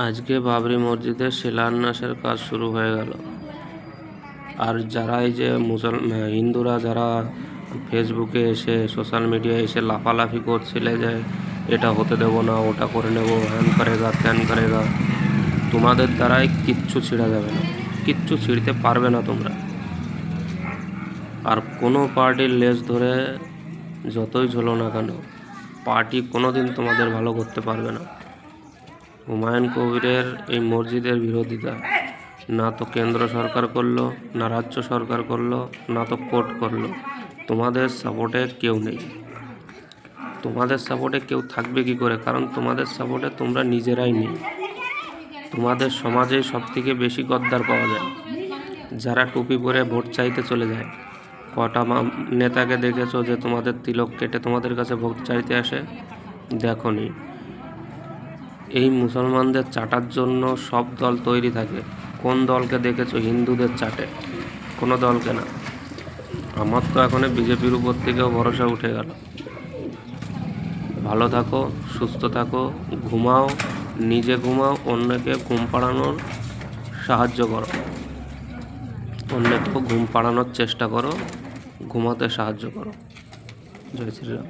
আজকে বাবরি মসজিদের শিলান্যাসের কাজ শুরু হয়ে গেল। আর যারা এই যে হিন্দুরা যারা ফেসবুকে এসে সোশ্যাল মিডিয়ায় এসে লাফালাফি করছিলে যে এটা হতে দেবো না, ওটা করে নেব, হ্যান করেগা ত্যান করেগা, তোমাদের দ্বারাই কিচ্ছু ছিঁড়া যাবে না, কিচ্ছু ছিঁড়তে পারবে না তোমরা। আর কোনো পার্টির লেজ ধরে যতই ঝোলো না কেন, পার্টি কোনো দিন তোমাদের ভালো করতে পারবে না। হুমায়ুন কবিরের এই মসজিদের বিরোধিতা না তো কেন্দ্র সরকার করলো, না রাজ্য সরকার করলো, না তো কোর্ট করলো। তোমাদের সাপোর্টে কেউ নেই। তোমাদের সাপোর্টে কেউ থাকবে কি করে? কারণ তোমাদের সাপোর্টে তোমরা নিজেরাই নেই। তোমাদের সমাজে সবথেকে বেশি গদ্দার পাওয়া যায়, যারা টুপি পরে ভোট চাইতে চলে যায়। কটা নেতাকে দেখেছো যে তোমাদের তিলক কেটে তোমাদের কাছে ভোট চাইতে আসে? দেখোনি। এই মুসলমানদের চাটার জন্য সব দল তৈরি থাকে। কোন দলকে দেখেছো হিন্দুদের চাটে? কোনো দলকে না। আমার তো এখন বিজেপির উপর থেকেও ভরসা উঠে গেল। ভালো থাকো, সুস্থ থাকো, ঘুমাও, নিজে ঘুমাও, অন্যকে ঘুম পাড়ানোর সাহায্য করো, অন্যকেও ঘুম পাড়ানোর চেষ্টা করো, ঘুমাতে সাহায্য করো। জয় শ্রীরাম।